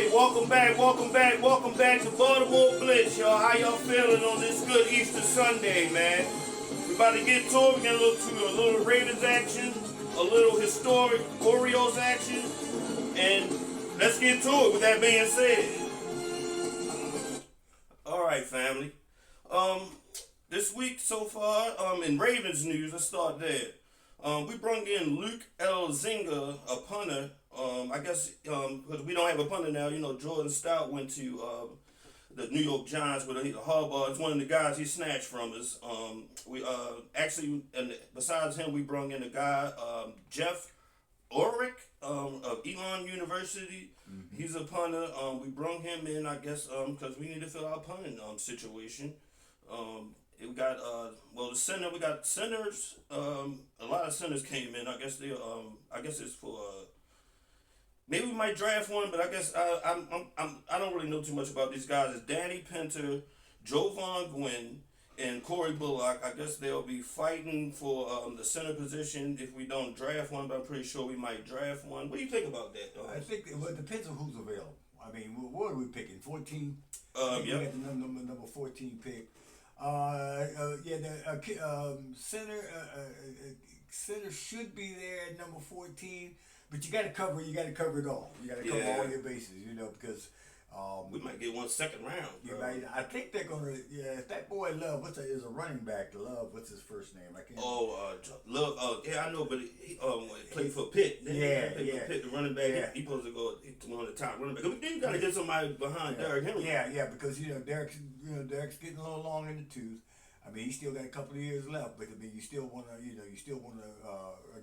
welcome back to Baltimore Blitz, y'all. How y'all feeling on this good Easter Sunday, man? We about to get to it. We get a little Ravens action, a little historic Orioles action, and let's get to it. With that being said, all right, family. This week so far, in Ravens news, let's start there. We brought in Luke Elzinga, a punter. I guess because we don't have a punter now, Jordan Stout went to the New York Giants with Harbaugh. It's one of the guys he snatched from us. We actually, and besides him, we brought in a guy, Jeff Ulrich of Elon University. Mm-hmm. He's a punter. We brought him in, I guess, because we need to fill our punting situation. We got the center. We got centers. A lot of centers came in. I guess it's for. Maybe we might draft one, but I guess I don't really know too much about these guys. It's Danny Pinter, Jovan Gwynn, and Corey Bullock. I guess they'll be fighting for the center position if we don't draft one, but I'm pretty sure we might draft one. What do you think about that, though? I think it depends on who's available. I mean, what are we picking? 14? Yeah. We got the number 14 pick. Center should be there at number 14. But you got to cover it all. You got to cover all your bases, because we might get one second round. I think they're gonna. Yeah, if that boy Love, is a running back. Love, what's his first name? I can't. Love. Yeah, I know, but he played for Pitt. For Pitt, the running back. Yeah. He supposed to go to one of the top running backs. Then you got to get somebody behind Derrick Henry. Yeah, because Derrick's getting a little long in the tooth. I mean, he still got a couple of years left, but I mean, you still want to,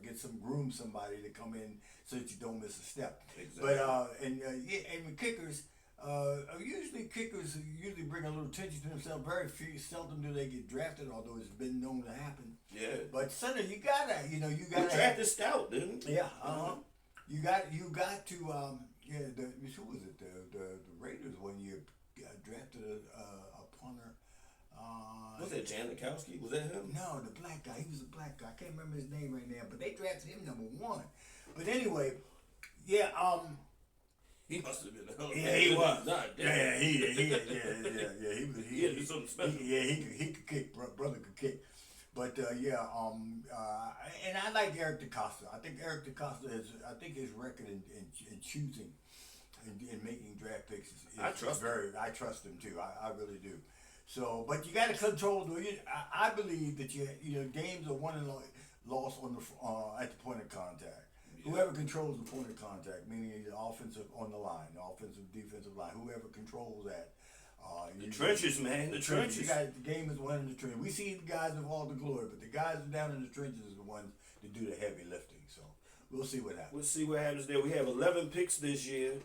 get somebody to come in so that you don't miss a step. Exactly. But and kickers, kickers usually bring a little attention to themselves. Very seldom do they get drafted, although it's been known to happen. Yeah. But center, you gotta. We drafted Stout, didn't we? Yeah. You got to. Who was it? The Raiders one year drafted a punter. Was that Janikowski? Was that him? No, the black guy. He was a black guy. I can't remember his name right now, but they drafted him number 1. But anyway, he must have been. He was. He had something special. He could kick. Brother could kick. But and I like Eric DeCosta. I think Eric DeCosta his record in choosing and making draft picks I trust him too. I really do. So, but you got to control. I believe that games are won and lost at the point of contact. Yeah. Whoever controls the point of contact, meaning the offensive on the line, the offensive defensive line, whoever controls that. The trenches, man. The trenches. The game is won in the trenches. We see the guys of all the glory, but the guys down in the trenches are the ones that do the heavy lifting. So we'll see what happens. We'll see what happens there. We have 11 picks this year.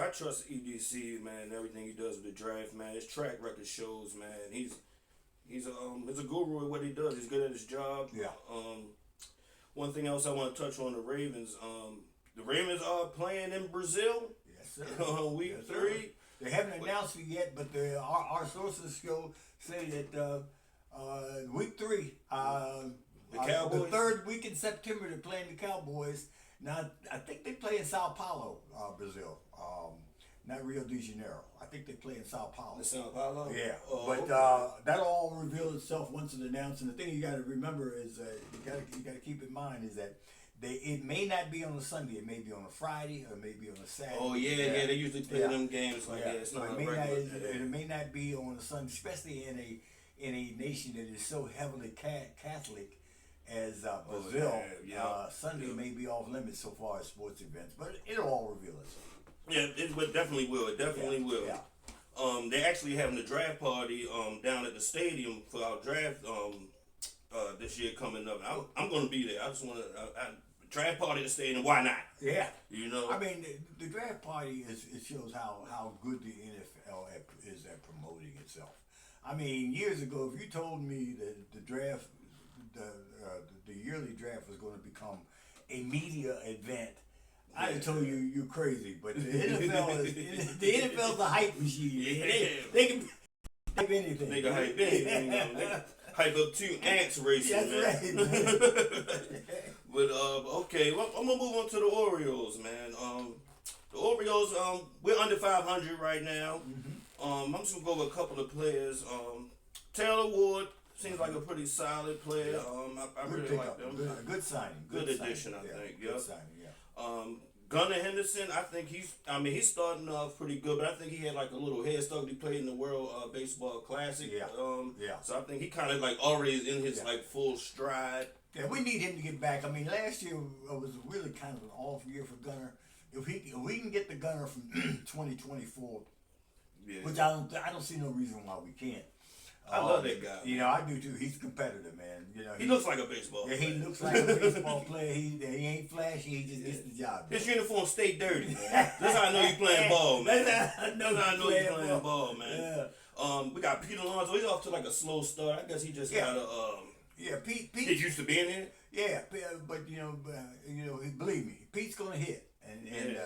I trust EDC, man, everything he does with the draft, man. His track record shows, man. He's a guru at what he does. He's good at his job. Yeah. One thing else I want to touch on the Ravens. The Ravens are playing in Brazil. Yes, sir. Week 3. They haven't announced it yet, but our sources say that week 3, the Cowboys. The third week in September, they're playing the Cowboys. Now, I think they play in Sao Paulo, Brazil, not Rio de Janeiro. I think they play in Sao Paulo. Sao Paulo? Yeah, but that'll all reveal itself once it's announced. And the thing you got to remember is you got to keep in mind is that it may not be on a Sunday. It may be on a Friday or it may be on a Saturday. Oh yeah. They usually play them games like that. It's not it may not be on a Sunday, especially in a nation that is so heavily Catholic as Brazil. Sunday may be off limits so far as sports events, but it'll all reveal itself. Yeah, it definitely will. It definitely will. Yeah. They're actually having a draft party down at the stadium for our draft this year coming up. I'm going to be there. I just want to draft party at the stadium. Why not? Yeah. I mean, the draft party it shows how good the NFL is at promoting itself. I mean, years ago, if you told me that the draft. The yearly draft was going to become a media event, I'd have told you you're crazy. But the NFL's the hype machine. They can hype anything. They can hype anything. They can hype up 2 ants racing. That's man. Right. But okay, well, I'm gonna move on to the Orioles, man. The Orioles, we're under 500 right now. I'm just gonna go with a couple of players. Taylor Ward seems like a pretty solid player. I really like them. Good signing. Good addition, I think. Yep. Good signing. Yeah. Gunnar Henderson, I think he's starting off pretty good, but I think he had like a little head start. He played in the World Baseball Classic. Yeah. So I think he kind of like already is in his like full stride. Yeah, we need him to get back. I mean, last year was really kind of an off year for Gunnar. If we can get the Gunnar from 2024, which I don't see no reason why we can't. I love that guy. You know, I do too. He's competitive, man. You know, he looks like a baseball player. He looks like a baseball player. He ain't flashy. He just gets the job done. His uniform stay dirty, man. That's how I know you playing ball, man. That's how I know you playing ball, man. Yeah. We got Pete Alonso. He's off to like a slow start. I guess he just got a. Pete. He's used to being here. Yeah, but believe me, Pete's gonna hit, and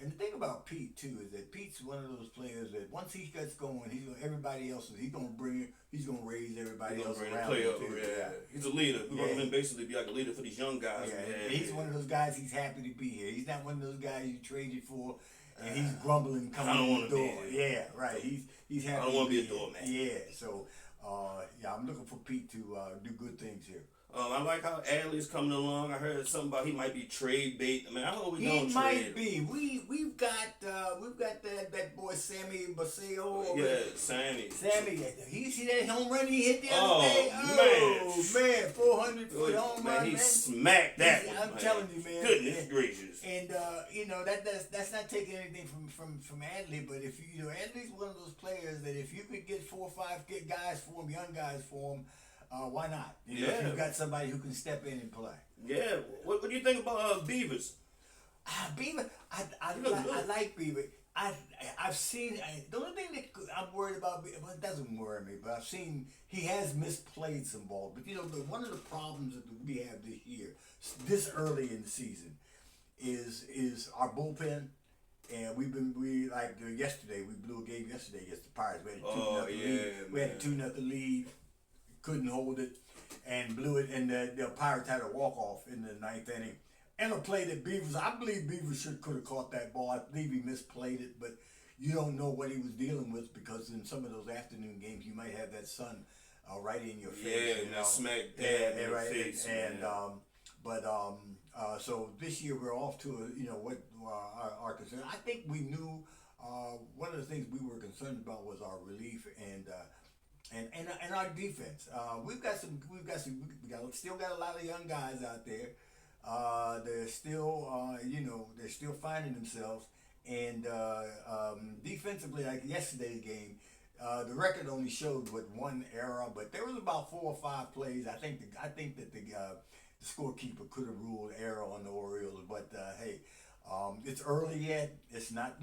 the thing about Pete too is that Pete's one of those players that once he gets going, everybody else he's gonna raise everybody else around him too. Yeah. He's a leader. We're gonna basically be like a leader for these young guys. Yeah. He's one of those guys. He's happy to be here. He's not one of those guys you traded for, and he's grumbling coming in the door. Yeah, right. He's happy. I don't want to be a doorman. Yeah. So, I'm looking for Pete to do good things here. I like how Adley's coming along. I heard something about he might be trade bait. I mean, I hope we don't trade. He might be. We've got that boy Sammy Baseo. Yeah, Sammy. You see that home run he hit the other day? Oh man, 400-foot home run. He smacked that one. I'm telling you, man. Goodness gracious. And that's not taking anything from Adley, but if Adley's one of those players that if you could get 4 or 5 young guys for him. Why not? If you've got somebody who can step in and play. Yeah. What do you think about Beavers? Beaver, I like Beaver. I've seen the only thing that I'm worried about. Well, it doesn't worry me, but I've seen he has misplayed some ball. But one of the problems that we have this year, this early in the season, is our bullpen. And yesterday we blew a game yesterday against the Pirates. We had a 2-0 lead. We had a 2-0 lead. Couldn't hold it and blew it, and the Pirates had a walk-off in the 9th inning. And a play that I believe Beavers could have caught that ball. I believe he misplayed it, but you don't know what he was dealing with because in some of those afternoon games you might have that sun right in your face. Yeah, smack dab in your face. And so this year we're off to what our concern. I think we knew one of the things we were concerned about was our relief and our defense. We still got a lot of young guys out there. They're still finding themselves. And defensively, like yesterday's game, the record only showed one error, but there was about 4 or 5 plays. I think that the scorekeeper could have ruled error on the Orioles, but hey, it's early yet. It's not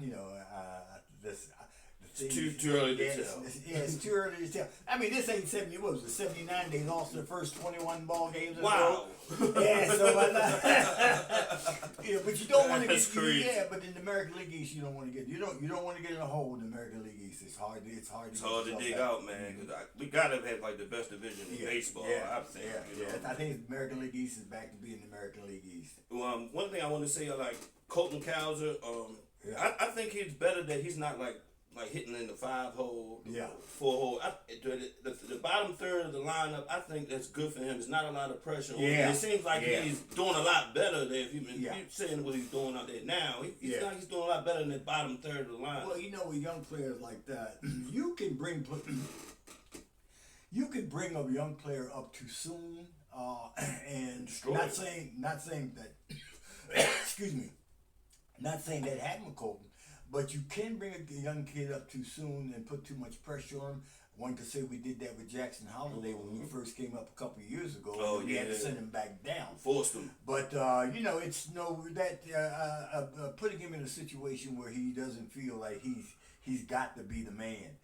It's too early to tell. It's too early to tell. I mean, this ain't 70. What was it? 79. They lost their first 21 ball games. Wow. Yeah. So, but you don't want to get. Crazy. Yeah, but in the American League East, you don't want to get. You don't want to get in a hole in the American League East. It's hard to dig out, man. We gotta have like the best division in baseball. I think. I think the American League East is back to being the American League East. One thing I want to say, like Colton Cowser. I think he's better that he's not like hitting in the 5-hole, 4-hole. The bottom third of the lineup, I think that's good for him. There's not a lot of pressure on him. It seems like he's doing a lot better than if you've saying what he's doing out there now. He's doing a lot better than the bottom third of the lineup. Well, with young players like that, you can bring a young player up too soon, and not saying that. Excuse me. Not saying that happened with Colton. But you can bring a young kid up too soon and put too much pressure on him. One could say we did that with Jackson Holiday when we first came up a couple of years ago. We had to send him back down. Forced him. But, it's putting him in a situation where he doesn't feel like he's got to be the man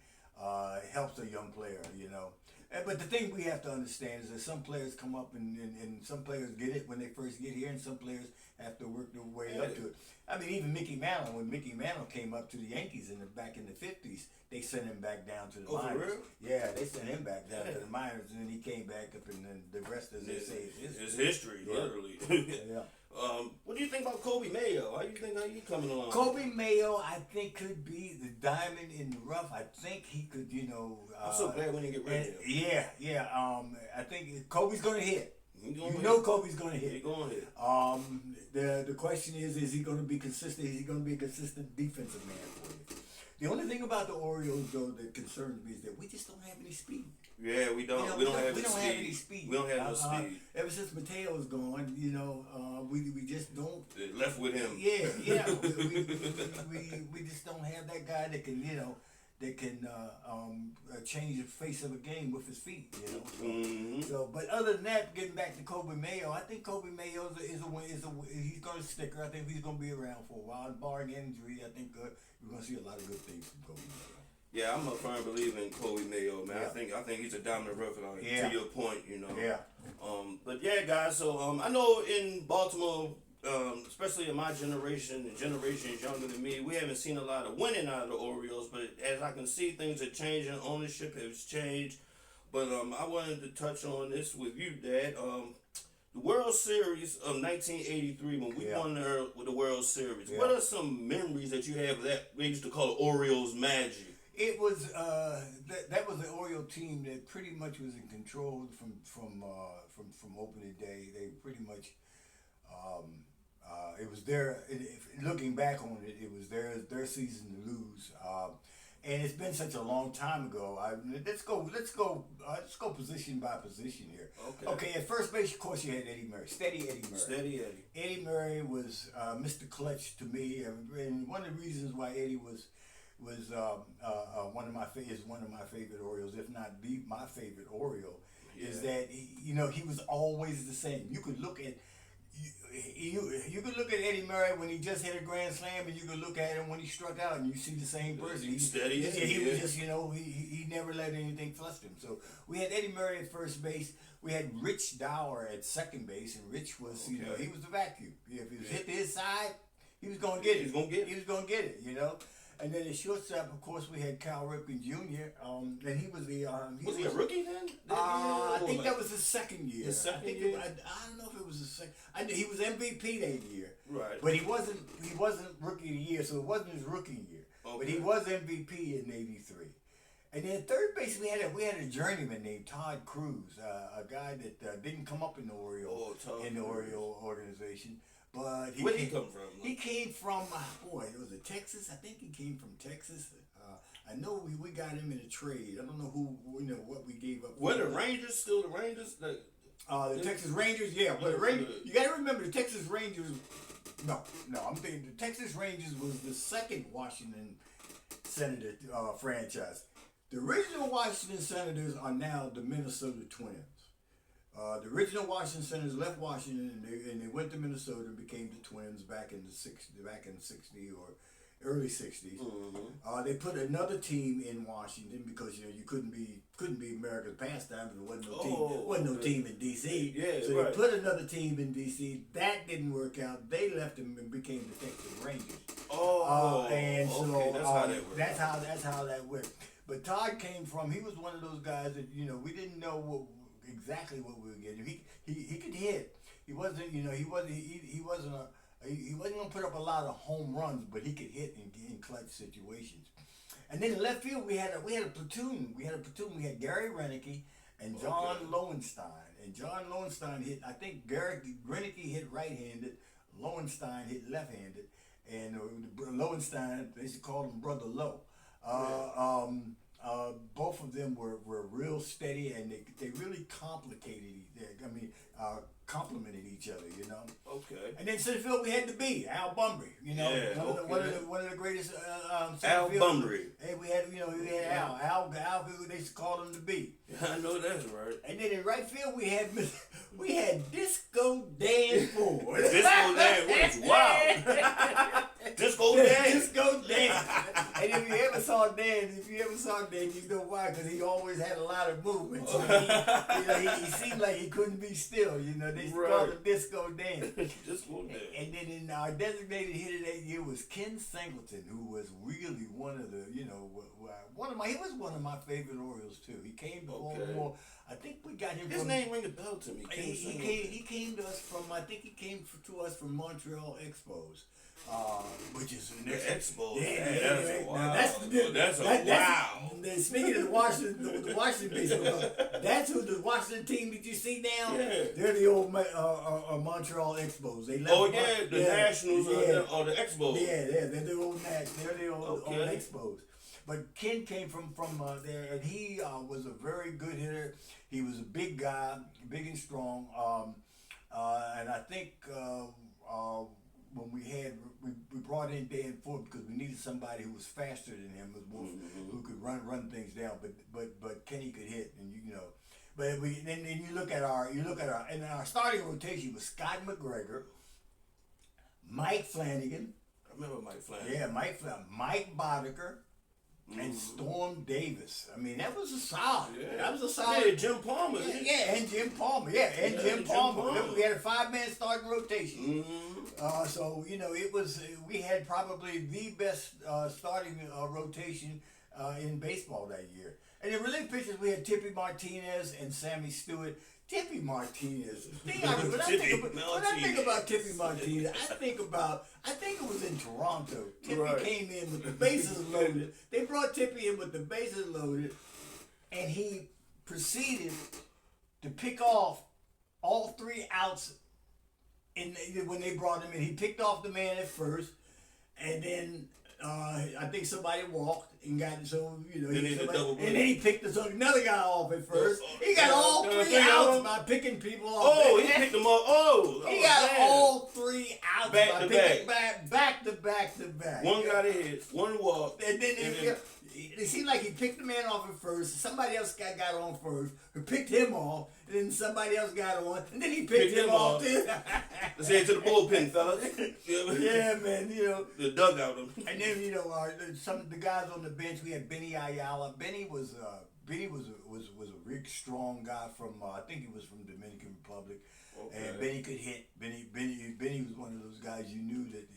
helps a young player, But the thing we have to understand is that some players come up and some players get it when they first get here, and some players have to work their way up to it. I mean, even Mickey Mantle, when Mickey Mantle came up to the Yankees back in the 50s, they sent him back down to the minors. For real? Yeah, they sent him back down to the minors, and then he came back up, and then the rest, as they say, is history. It's history, literally. What do you think about Kobe Mayo? How you think he coming along? Kobe Mayo, I think, could be the diamond in the rough. I think he could, I'm so glad we didn't get rid of him. Yeah. I think Kobe's going to hit. Kobe's going to hit. He's going to hit. The question is he going to be consistent? Is he going to be a consistent defensive man for you? The only thing about the Orioles, though, that concerns me is that we just don't have any speed. Yeah, we don't. We don't have any speed. We don't have no speed. Ever since Mateo's gone, we just don't. Left with him. Yeah. we just don't have that guy that can, change the face of a game with his feet, So, but other than that, getting back to Kobe Mayo, I think Kobe Mayo is he's going to stick. I think he's going to be around for a while. Barring injury, I think we're going to see a lot of good things from Kobe Mayo. Yeah, I'm a firm believer in Kobe Mayo, man. Yeah. I think he's a dominant referee. Yeah. To your point, Yeah. But yeah, guys. So I know in Baltimore, especially in my generation, the generations younger than me, we haven't seen a lot of winning out of the Orioles. But as I can see, things are changing. Ownership has changed. But I wanted to touch on this with you, Dad. The World Series of 1983, when we won the World Series. Yeah. What are some memories that you have of that? They used to call it Orioles magic. It was that was the Oriole team that pretty much was in control from opening day. They pretty much it was looking back on it, it was their season to lose. And it's been such a long time ago. Let's go position by position here. Okay. At first base, of course, you had Eddie Murray, steady Eddie. Eddie Murray was Mr. Clutch to me, and one of the reasons why Eddie was one of my favorite Orioles, if not my favorite Oriole, is that he was always the same. You could look at Eddie Murray when he just hit a grand slam, and you could look at him when he struck out, and you see the same person. He's steady. He was just he never let anything fluster him. So we had Eddie Murray at first base. We had Rich Dower at second base, and Rich was he was the vacuum. If he was hit to his side, he was going to get it. He was going to get it. And then at shortstop, of course, we had Cal Ripken Jr. And he was the was he a rookie then? I think that was his second year. His second year. I don't know if it was his second. He was MVP that year. Right. But he wasn't rookie of the year, so it wasn't his rookie year. Okay. But he was MVP in '83. And then at third base, we had a journeyman named Todd Cruz, a guy that didn't come up in the Oriole organization. But where did he come from? He came from was it Texas? I think he came from Texas. I know we got him in a trade. I don't know what we gave up. Were the Rangers still the Rangers? The Texas Rangers, yeah. But the Rangers, you got to remember the Texas Rangers. No, I'm thinking the Texas Rangers was the second Washington Senator franchise. The original Washington Senators are now the Minnesota Twins. The original Washington Senators left Washington and they went to Minnesota and became the Twins back in the 60s or early 60s. Mm-hmm. They put another team in Washington because you couldn't be America's pastime because there wasn't no team in DC. Yeah, so they put another team in DC. That didn't work out. They left them and became the Texas Rangers. And so that's how that worked. But Todd he was one of those guys that we didn't know exactly what we were getting. He could hit. He wasn't gonna put up a lot of home runs, but he could hit in clutch situations. And then in left field we had a platoon. We had Gary Renicky and John Lowenstein. And John Lowenstein hit. I think Gary Renicky hit right-handed. Lowenstein hit left-handed. And Lowenstein, they used to call him Brother Low. Both of them were real steady, and they really complemented each other, Okay. And then center field we had Al Bunbury, one of the greatest Al Bunbury. Hey, we had Al. They used to call him the B. I know that's right. And then in right field we had Disco Dan Ford. Disco Dan was wild. Disco Dan. Disco Dan. And if you ever saw saw Dan, you know why? Because he always had a lot of movement. So he seemed like he couldn't be still. You know, they called him Disco Dan. Disco Dan. And then in our designated hitter that year was Ken Singleton, who was really one of the, he was one of my favorite Orioles too. He came to Baltimore. I think we got him. His name ring a bell to me. He came to us from. I think he came to us from Montreal Expos. Which is the Expos. That's wow. Speaking of the Washington baseball, that's who the Washington team that you see now. Yeah. They're the old Montreal Expos. They left the Nationals or the Expos. Yeah, they're the old They're the old Expos. But Ken came from there, and he was a very good hitter. He was a big guy, big and strong. And I think when we brought in Dan Ford because we needed somebody who was faster than him, who could run things down. But Kenny could hit, and But then you look at our and our starting rotation was Scott McGregor, Mike Flanagan. I remember Mike Flanagan. Yeah, Mike Boddicker. And Storm Davis. I mean, that was a solid. Yeah. That was a solid. Yeah, Jim Palmer. And Jim Palmer. Jim Palmer. We had a 5-man starting rotation. So it was. We had probably the best starting rotation in baseball that year. And in relief pitchers, we had Tippy Martinez and Sammy Stewart. Tippy Martinez. When I think about Tippy Martinez, I think it was in Toronto. Tippy came in with the bases loaded. They brought Tippy in with the bases loaded, and he proceeded to pick off all 3 outs. When they brought him in, he picked off the man at first, and then I think somebody walked and got it. So and then he picked another guy off at first. He got all 3 outs by picking people off. Oh, he picked them off. He got all 3 outs back to back. One got hit, one walked, and then it seemed like he picked the man off at first. Somebody else got on first, who picked him off, and then somebody else got on, and then he picked him off too. Let's head to the bullpen, fellas. Yeah, man. The dugout. And then some of the guys on the bench. We had Benny Ayala. Benny was a big, strong guy from. I think he was from Dominican Republic. Okay. And Benny could hit. Benny was one of those guys you knew that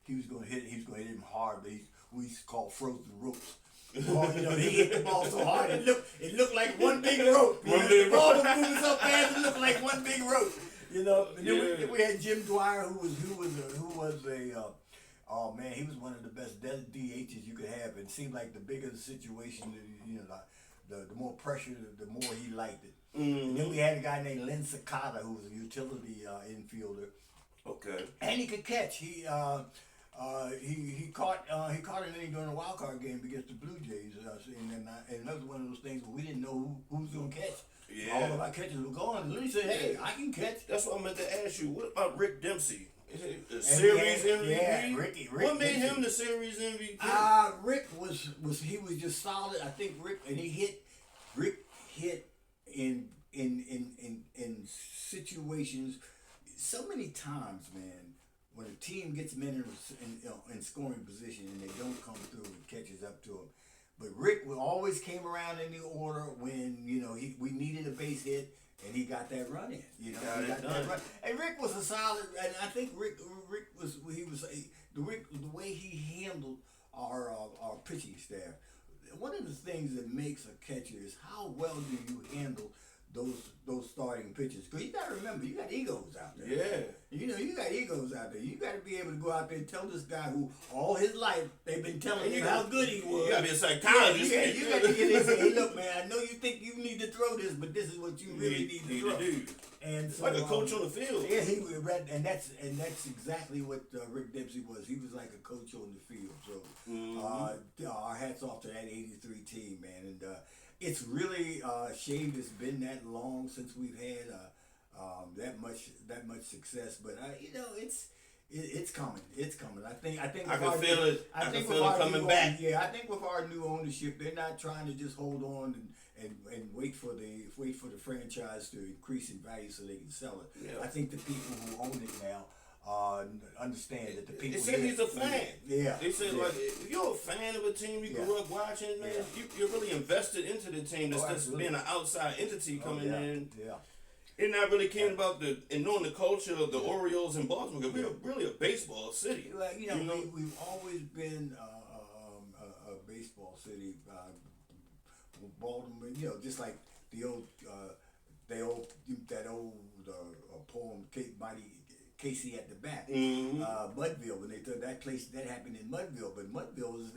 he was going to hit. He was going to hit him hard, but we used to call frozen ropes. He hit the ball so hard it looked like one big rope. The ball was moving so fast it looked like one big rope. And then we had Jim Dwyer, who was oh man, he was one of the best DHs you could have. It seemed like the bigger the situation, the more pressure, the more he liked it. And then we had a guy named Len Sakata, who was a utility infielder. Okay. And he could catch. He caught an inning during a wild card game against the Blue Jays, and that was one of those things where we didn't know who was going to catch. Yeah. All of our catchers were gone. And Lee said, "Hey, I can catch." That's what I meant to ask you. What about Rick Dempsey? The series MVP. Yeah, Rick what made Dempsey. him the series MVP? Rick was just solid. I think Rick hit in situations so many times, man. When a team gets men in scoring position and they don't come through and catches up to them. But Rick always came around in the order when we needed a base hit and he got that run in. He got that run. And Rick was a solid. And I think Rick was the way he handled our pitching staff. One of the things that makes a catcher is how well do you handle those starting pitchers, because you got to remember, you got egos out there. Yeah. You got egos out there. You got to be able to go out there and tell this guy who all his life they've been telling him how good he was. You got to be a psychologist. You got to get in and say, hey, look, man, I know you think you need to throw this, but this is what you really need to throw. And so, like a coach on the field. Yeah, and that's exactly what Rick Dempsey was. He was like a coach on the field. So our hats off to that '83 team, man. And it's really a shame it's been that long since we've had that much success. But it's coming. It's coming. I think I can feel it. I can feel it coming back. Yeah, I think with our new ownership, they're not trying to just hold on and wait for the franchise to increase in value so they can sell it. Yeah. I think the people who own it now understand that the people. They said he's a fan. Yeah. They said like if you're a fan of a team you grew up watching, man, you're really invested into the team. That's just being an outside entity coming in. Yeah. And not really caring about and knowing the culture of the Orioles in Baltimore. We're really a baseball city. Like, we've always been a baseball city. Baltimore, just like that old poem, Casey at the Bat, Mudville. When they thought that happened in Mudville, but Mudville is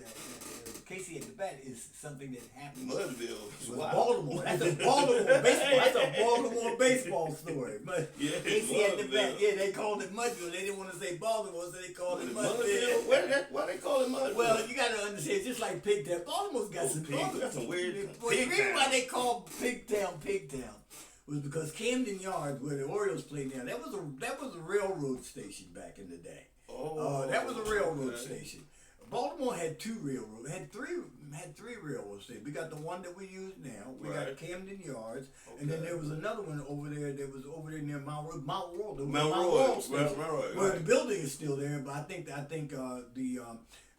Casey at the Bat is something that happened. Mudville, Baltimore. That's a Baltimore baseball. That's a Baltimore baseball story. But Casey at the Bat, they called it Mudville. They didn't want to say Baltimore, so they called it Mudville. Why they call it Mudville? Well, you got to understand, it's just like Pigtown. Baltimore's got some weird. The reason why they call Pigtown was because Camden Yards, where the Orioles play now, that was a railroad station back in the day. That was a railroad station. Baltimore had two railroads, had three railroad stations. We got the one that we use now. We got Camden Yards, and then there was another one over there that was over there near Mount Royal. Where the building is still there, but I think the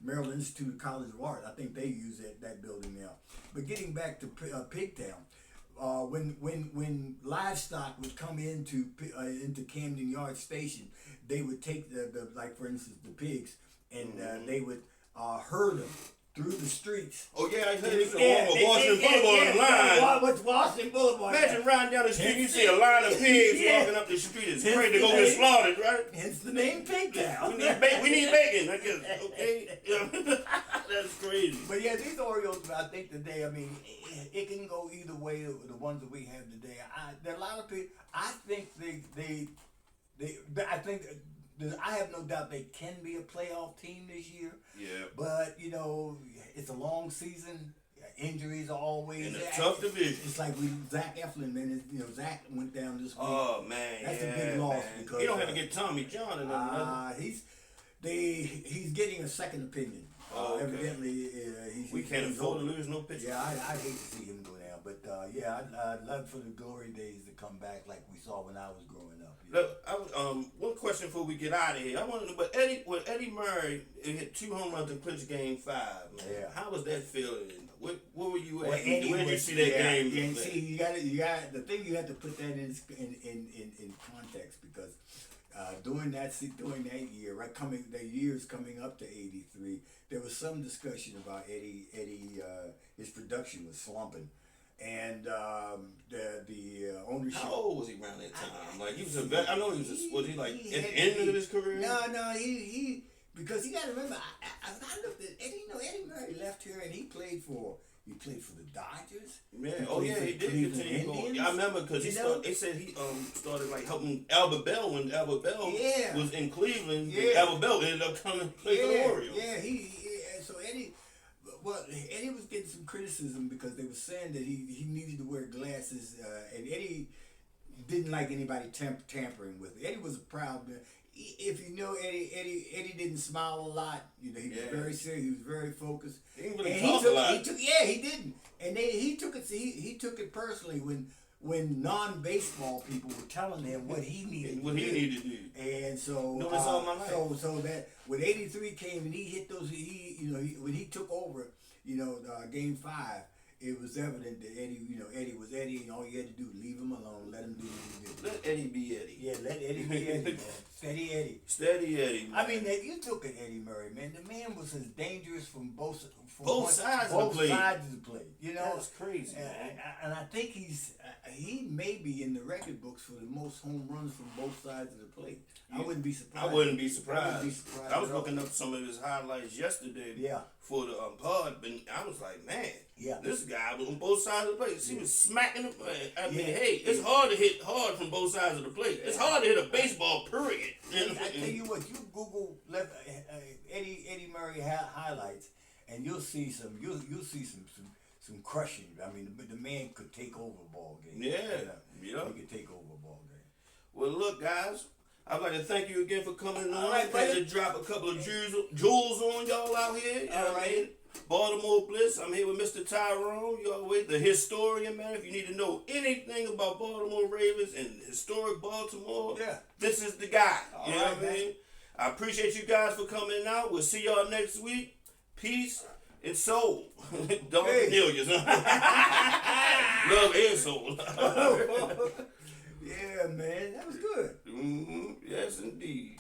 Maryland Institute of College of Art, I think they use that building now. But getting back to Pigtown. When livestock would come into Camden Yard Station, they would take the like for instance the pigs, and they would herd them through the streets. Oh yeah, I heard it's Washington Boulevard line. What's Washington Boulevard? Imagine riding down the street, you see a line of pigs walking up the street. It's ready to go get slaughtered, right? Hence the name Pigtown. We need bacon, I guess. Okay, that's crazy. But yeah, these Orioles, I think today, it can go either way. The ones that we have today, there are a lot of people. I think I have no doubt they can be a playoff team this year. Yeah. But it's a long season. Injuries are always in a tough division. It's like Zach Eflin, man. Zach went down this week. Oh man, that's a big loss because you don't have to get Tommy John in there. He's getting a second opinion. Evidently, we can't afford to lose no pitcher. Yeah, I hate to see him go down, but I'd love for the glory days to come back like we saw when I was growing up. Look, one question before we get out of here. I wanted to, but Eddie Murray hit 2 home runs and clinched Game 5. Man. Yeah. How was that feeling? Where were you at? Where did you see that game? Yeah, see, you got the thing. You have to put that in context because during that year, the years coming up to '83, there was some discussion about Eddie. His production was slumping, and the ownership. How old was he around that time? Like he was a vet. I know he was. Was he like at the end of his career? No, he because you got to remember. I looked at Eddie. Eddie Murray left here and he played for the Dodgers. Yeah, he did continue going. I remember because they said he started like helping Albert Bell when Albert Bell was in Cleveland. Yeah. Albert Bell ended up coming to play for the Orioles. Yeah, so Eddie. Well, Eddie was getting some criticism because they were saying that he needed to wear glasses, and Eddie didn't like anybody tampering with it. Eddie was a proud man. If you know Eddie didn't smile a lot. He was very serious. He was very focused. He didn't really talk a lot. He didn't. And he took it personally when non-baseball people were telling him what he needed to do. And so that's all my life. So that when '83 came and he hit those, when he took over, Game 5. It was evident that Eddie was Eddie, and all you had to do was leave him alone, let him do what he did. Let Eddie be Eddie. Yeah, let Eddie be Eddie, man. Steady Eddie. Steady Eddie. Man. If you look at Eddie Murray, man, the man was as dangerous from both sides of the plate. That's crazy, man. And I think he may be in the record books for the most home runs from both sides of the plate. I wouldn't be surprised. I wouldn't be surprised. I was looking up some of his highlights yesterday. For the pod, but I was like, man, this guy was on both sides of the plate. He was smacking the plate. Hey, it's hard to hit hard from both sides of the plate. It's hard to hit a baseball, period. I tell you what, you Google Eddie Murray highlights, and you'll see some crushing. The man could take over a ball game. He could take over a ball game. Well, look, guys. I'd like to thank you again for coming on. I'm ready to drop a couple of jewels on y'all out here. Baltimore Blitz. I'm here with Mr. Tyrone. You always the historian, man. If you need to know anything about Baltimore Ravens and historic Baltimore, this is the guy. You know what I mean? I appreciate you guys for coming out. We'll see y'all next week. Peace and soul. Don't millions. Love and soul. Yeah, man. That was good. Yes, indeed.